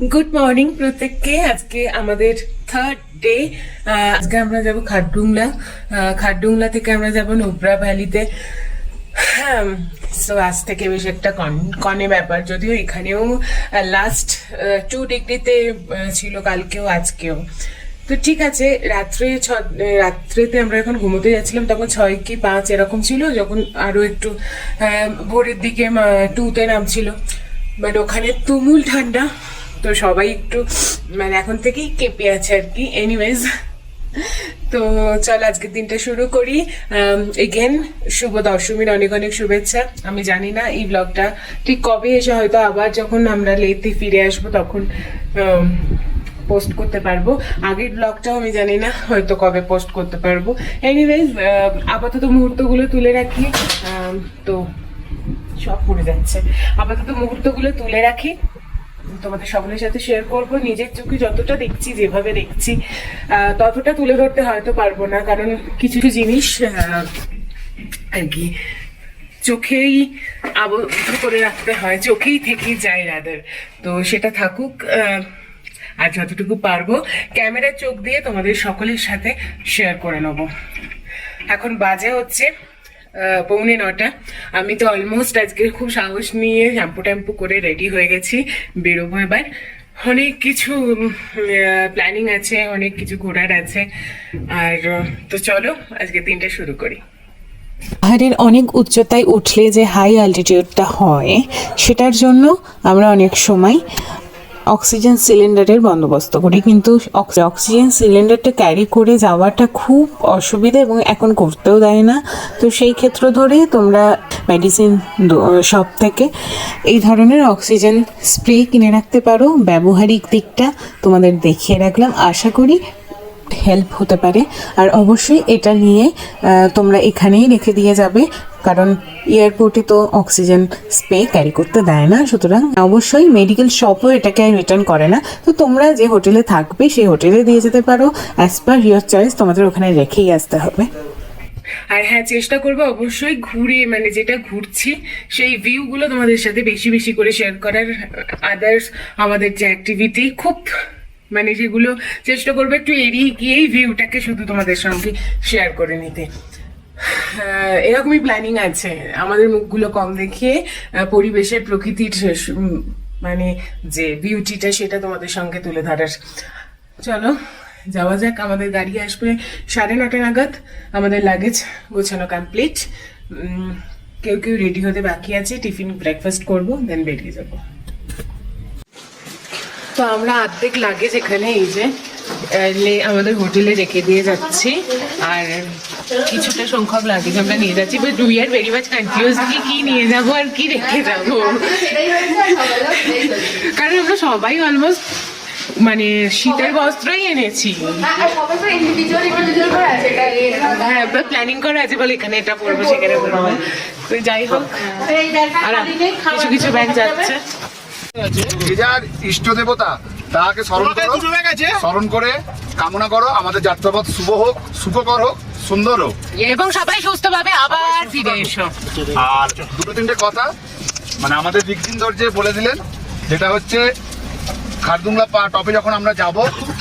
Good morning প্রত্যেককে। আজকে আমাদের থার্ড ডে। আজকে আমরা যাব খারডুংলা। খারডুংলা থেকে আমরা যাব নুব্রা ভ্যালিতে। সো আজ থেকে বেশ একটা কনে ব্যাপার, যদিও এখানেও লাস্ট 2 ডিগ্রিতে ছিল, কালকেও আজকেও। তো ঠিক আছে, রাত্রেতে আমরা যখন ঘুমোতে যাচ্ছিলাম তখন 6 কি 5 এরকম ছিল, যখন আরো একটু ভোরের দিকে 2তে নামছিল। বাট ওখানে তুমুল ঠান্ডা, তো সবাই একটু মানে এখন থেকেই কেঁপে আছে আর কি। এনিওয়েজ, তো চল আজকের দিনটা শুরু করি। এগেন শুভ দশমীর অনেক অনেক শুভেচ্ছা। আমি জানি না এই ব্লগটা ঠিক কবে এসে, হয়তো আবার যখন আমরা লেতে ফিরে আসবো তখন পোস্ট করতে পারবো। আগের ব্লগটাও আমি জানি না হয়তো কবে পোস্ট করতে পারবো। এনিওয়েজ, আপাতত মুহূর্তগুলো তুলে রাখি। তো সব পড়ে যাচ্ছে। আপাতত মুহূর্তগুলো তুলে রাখি, তোমাদের সকলের সাথে শেয়ার করব। নিজের চোখে যতটা দেখছি, যেভাবে দেখছি ততটা তুলে ধরতে হয়তো পারবো না, কারণ কিছু কিছু জিনিস আর কি চোখেই আবদ্ধ করে রাখতে হয়, চোখেই থেকে যায় রাদার। তো সেটা থাকুক, আর যতটুকু পারবো ক্যামেরার চোখ দিয়ে তোমাদের সকলের সাথে শেয়ার করে নেবো। এখন বাজে হচ্ছে 8:45। আমি তো অলমোস্ট আজকে খুব সাহস নিয়ে শ্যাম্পু ট্যাম্পু করে রেডি হয়ে গেছি, বেরোবো এবার। অনেক কিছু প্ল্যানিং আছে, অনেক কিছু ঘোরার আছে। আর তো চলো আজকে দিনটা শুরু করি। পাহাড়ের অনেক উচ্চতায় উঠলে যে হাই অ্যালটিটিউডটা হয়, সেটার জন্য আমরা অনেক সময় অক্সিজেন সিলিন্ডারের বন্দোবস্ত করি, কিন্তু অক্সিজেন সিলিন্ডারটা ক্যারি করে যাওয়াটা খুব অসুবিধা এবং এখন করতেও দেয় না। তো সেই ক্ষেত্র ধরে তোমরা মেডিসিন শপ থেকে এই ধরনের অক্সিজেন স্প্রে কিনে রাখতে পারো। ব্যবহারিক দিকটা তোমাদের দেখিয়ে রাখলাম, আশা করি হেল্প হতে পারে। আর অবশ্যই এটা নিয়ে তোমরা এখানেই রেখে দিয়ে যাবে, কারণ এয়ারপোর্টে তো অক্সিজেন স্প্রে ক্যারি করতে দেয় না। সুতরাং অবশ্যই মেডিকেল শপও এটাকে রিটার্ন করে না। তো তোমরা যে হোটেলে থাকবে সেই হোটেলে দিয়ে যেতে পারো, অ্যাজ পার ইয়োর চয়েস। তোমাদের ওখানে রেখেই আসতে হবে। আর হ্যাঁ, চেষ্টা করবো অবশ্যই ঘুরে, মানে যেটা ঘুরছি সেই ভিউগুলো তোমাদের সাথে বেশি বেশি করে শেয়ার করার। আদার্স আমাদের যে অ্যাক্টিভিটি, খুব মানে সেগুলো চেষ্টা করবো একটু এড়িয়ে গিয়েই ভিউটাকে শুধু তোমাদের সঙ্গে শেয়ার করে নিতে। এরকমই প্ল্যানিং আছে, আমাদের মুখগুলো কম দেখিয়ে পরিবেশের, প্রকৃতির মানে যে বিউটিটা সেটা তোমাদের সঙ্গে তুলে ধরার। চলো যাওয়া যাক। আমাদের গাড়ি আসবে 9:30 নাগাদ। আমাদের লাগেজ গোছানো কমপ্লিট। কেউ কেউ রেডি হতে বাকি আছে, টিফিন ব্রেকফাস্ট করবো, দেন বেরিয়ে যাবো। তো আমরা অর্ধেক লাগেজ এখানে এই যে আমাদের হোটেলে রেখে দিয়ে যাচ্ছি, আর কিছুটা সংখ্যক লাগেজ আমরা নিয়ে যাচ্ছি। But we are very much confuse কি নিয়ে যাবো আর কি রেখে যাবো, কারণ আমরা সবাই অলমোস্ট মানে শীতের বস্ত্রই এনেছি। হ্যাঁ, প্ল্যানিং করা আছে, বলে এখানে এটা পরবো সেখানে পরবো। তো যাই হোক, আর কিছু কিছু ব্যাগ যাচ্ছে। যার ইষ্ট দেবতা তাকে স্মরণ করে কামনা করো আমাদের যাত্রাপথ শুভ হোক, সুখকর হোক, সুন্দর হোক, এবং সবাই সুস্থভাবে আবার ফিরে এসো। আর 2-3টে কথা মানে আমাদের দিকদিনদর যে বলে দিলেন, যেটা হচ্ছে খারদুংলা টপে যখন আমরা যাব,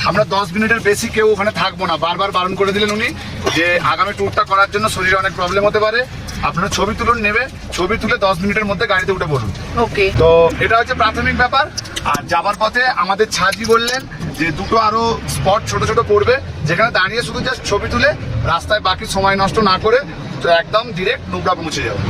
আমরা 10 মিনিটের বেশি কেউ ওখানে থাকবো না। বারবার বারণ করে দিলেন উনি যে আগামী ট্যুরটা করার জন্য শরীরে অনেক প্রবলেম হতে পারে, আপনারা ছবি তুলুন, নেবে ছবি তুলে 10 মিনিটের মধ্যে গাড়িতে উঠে পড়ুন। ওকে, তো এটা হচ্ছে প্রাথমিক ব্যাপার। আর যাবার পথে আমাদের ছাজি বললেন যে 2টো আরো স্পট ছোট ছোট পড়বে, যেখানে দাঁড়িয়ে শুধু জাস্ট ছবি তুলে রাস্তায় বাকি সময় নষ্ট না করে তো একদম ডিরেক্ট নুব্রা পৌঁছে যাবো।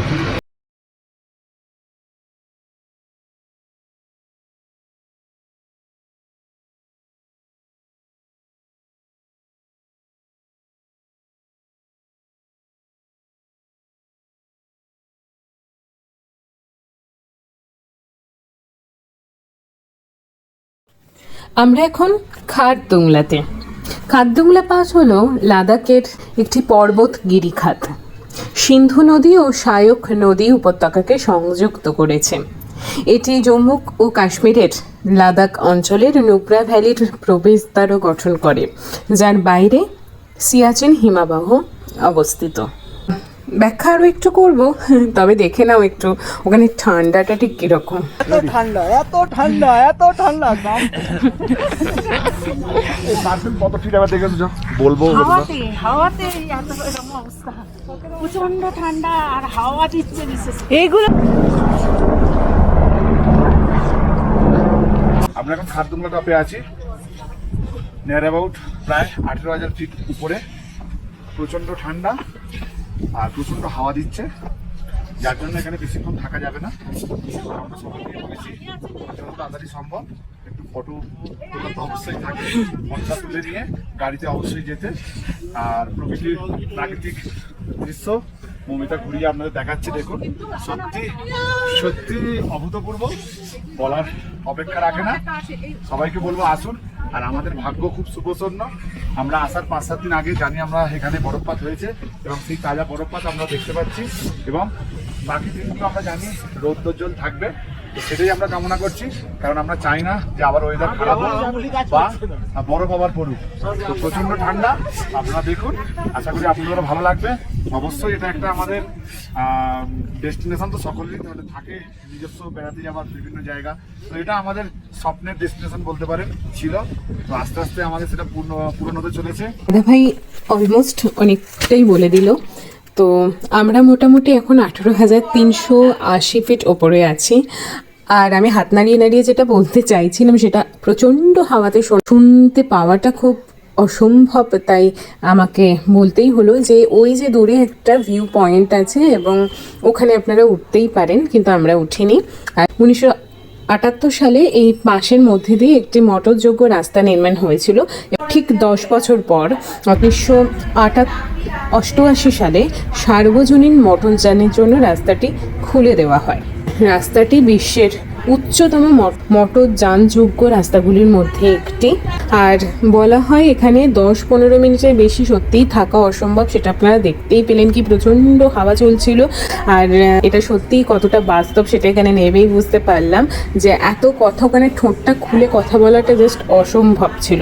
আমরা এখন খারদুংলাতে। খারদুংলা পাস হলো লাদাখের একটি পর্বত গিরিখাত। সিন্ধু নদী ও শায়ক নদী উপত্যকাকে সংযুক্ত করেছে। এটি জম্মু ও কাশ্মীরের লাদাখ অঞ্চলের নুব্রা ভ্যালির প্রবেশদ্বারও গঠন করে, যার বাইরে সিয়াচেন হিমবাহ অবস্থিত। ব্যাখ্যা আরও একটু করবো, তবে দেখে নাও একটু ওখানে ঠান্ডাটা ঠিক কীরকম। এত ঠান্ডা এত ঠান্ডা এত ঠান্ডা গাম কত ফিট আবার দেখে বলবো হাওয়াতে এত এরকম অবস্থা, প্রচন্ড ঠান্ডা আর হাওয়া দিচ্ছে বিশেষ এইগুলো আমরা এখন খারদুংলা টপে আছি, নিয়ার অ্যাবাউট প্রায় 18,000 ফিট উপরে। প্রচণ্ড ঠান্ডা আর প্রচণ্ড হাওয়া দিচ্ছে, যার জন্য এখানে বেশিক্ষণ থাকা যাবে না। আমরা সকলকে বলেছি যত তাড়াতাড়ি সম্ভব একটু ফটো তোলা তো অবশ্যই থাকে, ফটোটা তুলে নিয়ে গাড়িতে অবশ্যই যেতে। আর প্রকৃতির প্রাকৃতিক দৃশ্য মমিতা ঘুরিয়ে আপনাদের দেখাচ্ছে, দেখুন সত্যি সত্যি অভূতপূর্ব, বলার অপেক্ষা রাখে না। সবাইকে বলবো আসুন। আর আমাদের ভাগ্য খুব সুপ্রসন্ন, আমরা আসার 5-7 দিন আগে জানি আমরা এখানে বরফপাত হয়েছে এবং সেই তাজা বরফপাত আমরা দেখতে পাচ্ছি, এবং বাকি দিনগুলো আমরা জানি রৌদ্রোজ্জ্বল থাকবে। তো সেটাই আমরা কামনা করছি, কারণ আমরা চাই না যে আবার ওয়েদার খারাপ হোক বা বরফ আবার পড়ুক। তো প্রচণ্ড ঠান্ডা, আপনারা দেখুন, আশা করি আপনাদেরও ভালো লাগবে। অবশ্যই এটা একটা আমাদের ডেস্টিনেশন, তো সকলেরই তাহলে থাকে নিজস্ব বেড়াতে যাওয়ার বিভিন্ন জায়গা। তো এটা আমাদের স্বপ্নের ডেস্টিনেশন বলতে পারেন ছিল, তো আস্তে আস্তে আমাদের সেটা পূরণ হতে চলেছে। দাদা ভাই অলমোস্ট অনেকটাই বলে দিল। তো আমরা মোটামুটি এখন 18,380 ফিট ওপরে আছি। আর আমি হাত নাড়িয়ে নাড়িয়ে যেটা বলতে চাইছিলাম, সেটা প্রচণ্ড হাওয়াতে শুনতে পাওয়াটা খুব অসম্ভব, তাই আমাকে বলতেই হলো যে ওই যে দূরে একটা ভিউ পয়েন্ট আছে এবং ওখানে আপনারা উঠতেই পারেন, কিন্তু আমরা উঠিনি। আর 1978 সালে এই পাশের মধ্যে দিয়ে একটি মোটরযোগ্য রাস্তা নির্মাণ হয়েছিল। ঠিক 10 বছর পর 1988 সালে সার্বজনীন মোটরযানের জন্য রাস্তাটি খুলে দেওয়া হয়। রাস্তাটি বিশ্বের উচ্চতম মোটরযানযোগ্য রাস্তাগুলির মধ্যে একটি। আর বলা হয় এখানে 10-15 মিনিটের বেশি সত্যিই থাকা অসম্ভব, সেটা আপনারা দেখতেই পেলেন কি প্রচণ্ড হাওয়া চলছিল। আর এটা সত্যিই কতটা বাস্তব সেটা এখানে নেবেই বুঝতে পারলাম, যে এত কথা ওখানে ঠোঁটটা খুলে কথা বলাটা জাস্ট অসম্ভব ছিল।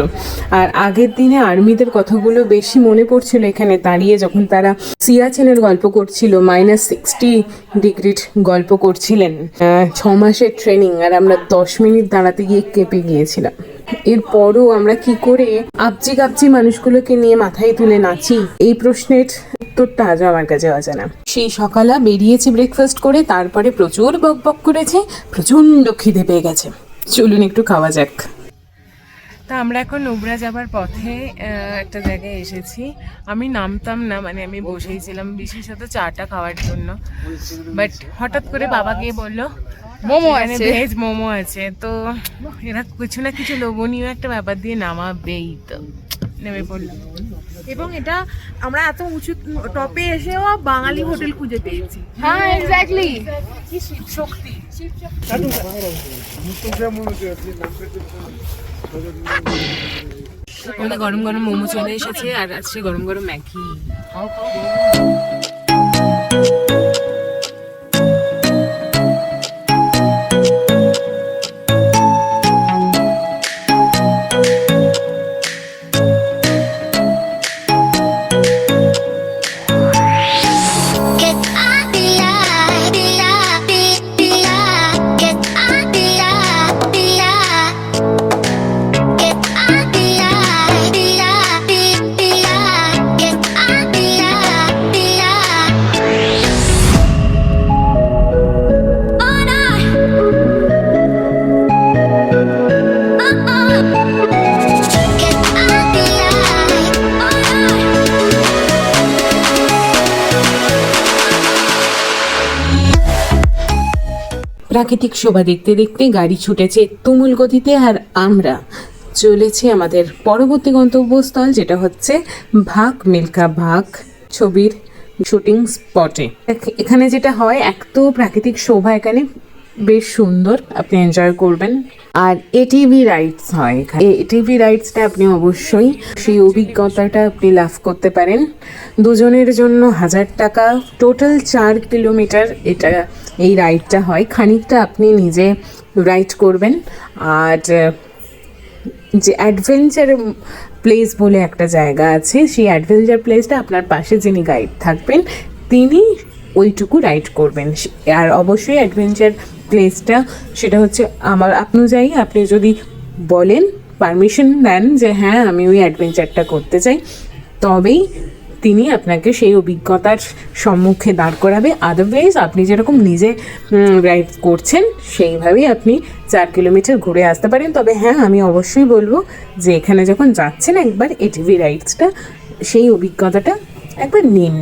আর আগের দিনে আর্মিদের কথাগুলো বেশি মনে পড়ছিল এখানে দাঁড়িয়ে, যখন তারা সিয়াচেনের গল্প করছিল, -60 ডিগ্রির গল্প করছিলেন, 6 মাসের ট্রেনিং, আর আমরা 10 মিনিট দাঁড়াতে গিয়ে কেঁপে গিয়েছিলাম। এরপরও আমরা কি করে আবজি গাবজি মানুষগুলোকে নিয়ে মাথায় তুলে নাচি, এই প্রশ্নের উত্তরটা আজও আমার কাছে অজানা। সেই সকালে বেরিয়েছি ব্রেকফাস্ট করে, তারপরে প্রচুর বকবক করেছে, প্রচণ্ড খিদে পেয়ে গেছে, চলুন একটু খাওয়া যাক। তা আমরা এখন নুব্রা যাবার পথে একটা জায়গায় এসেছি। আমি নামতাম না, মানে আমি বসেই ছিলাম বিশেষত চাটা খাওয়ার জন্য, বাট হঠাৎ করে বাবা গিয়ে বললো মোমো আছে, ভেজ মোমো আছে। তো এরা কিছু না কিছু লোভনীয় একটা ব্যাপার দিয়ে নামাবেই, তো নেমে পড়লাম। এবং এটা আমরা এত উঁচু টপে এসেও বাঙালি হোটেল খুঁজে পেয়েছি। হ্যাঁ এক্স্যাক্টলি, কি শক্তি। আমাদের গরম গরম মোমো চলে এসেছে, আর আছে গরম গরম ম্যাগি। প্রাকৃতিক শোভা দেখতে দেখতে গাড়ি ছুটেছে তুমুল গতিতে, আর আমরা চলেছি আমাদের পরবর্তী গন্তব্যস্থল, যেটা হচ্ছে ভাগ মিল্খা ভাগ ছবির শুটিং স্পটে। এখানে যেটা হয়, এক তো প্রাকৃতিক শোভা এখানে বেশ সুন্দর, আপনি এনজয় করবেন। আর এটিভি রাইডস হয় এখানে, এটিভি রাইডসটা আপনি অবশ্যই সেই অভিজ্ঞতাটা আপনি লাভ করতে পারেন। দুজনের জন্য 1000 টাকা, টোটাল 4 কিলোমিটার এটা এই রাইডটা হয়। খানিকটা আপনি নিজে রাইড করবেন, আর যে অ্যাডভেঞ্চার প্লেস বলে একটা জায়গা আছে, সেই অ্যাডভেঞ্চার প্লেসটা আপনার পাশে যিনি গাইড থাকবেন তিনি ওইটুকু রাইড করবেন। আর অবশ্যই অ্যাডভেঞ্চার প্লেসটা সেটা হচ্ছে আমার অনুযায়ী, আপনি যদি বলেন পারমিশন দেন যে হ্যাঁ আমি ওই অ্যাডভেঞ্চারটা করতে চাই, তবেই তিনি আপনাকে সেই অভিজ্ঞতার সম্মুখে দাঁড় করাবে। আদারওয়াইজ আপনি যেরকম নিজে রাইড করছেন সেইভাবেই আপনি 4 কিলোমিটার ঘুরে আসতে পারেন। তবে হ্যাঁ, আমি অবশ্যই বলবো যে এখানে যখন যাচ্ছেন একবার এটিভি রাইডসটা, সেই অভিজ্ঞতাটা একবার নিন।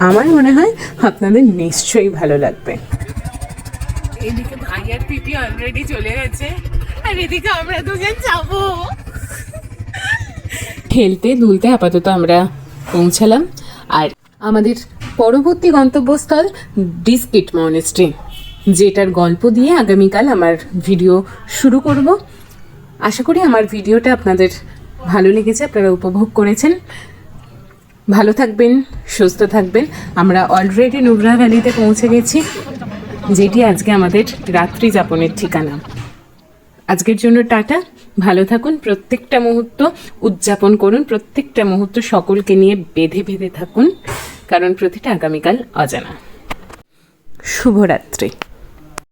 আমার মনে হয় আপনাদের নিশ্চয়ই ভালো লাগবে। এদিকে ভাই আর পিপি অলরেডি চলে গেছে, আর এদিকে আমরা দুজন যাবো। খেলতে দুলতে আপাতত আমরা পৌঁছালাম। আর আমাদের পরবর্তী গন্তব্যস্থল ডিস্কিট মনেস্ট্রি, যেটার গল্প দিয়ে আগামীকাল আমার ভিডিও শুরু করব। আশা করি আমার ভিডিওটা আপনাদের ভালো লেগেছে, আপনারা উপভোগ করেছেন। ভালো থাকবেন, সুস্থ থাকবেন। আমরা অলরেডি নুব্রা ভ্যালিতে পৌঁছে গেছি, যেটি আজকে আমাদের রাত্রি যাপনের ঠিকানা। আজকের জন্য টাটা, ভালো থাকুন, প্রত্যেকটা মুহূর্ত উদযাপন করুন, প্রত্যেকটা মুহূর্ত সকলকে নিয়ে বেঁধে বেঁধে থাকুন, কারণ প্রতিটা আগামীকাল অজানা। শুভরাত্রি।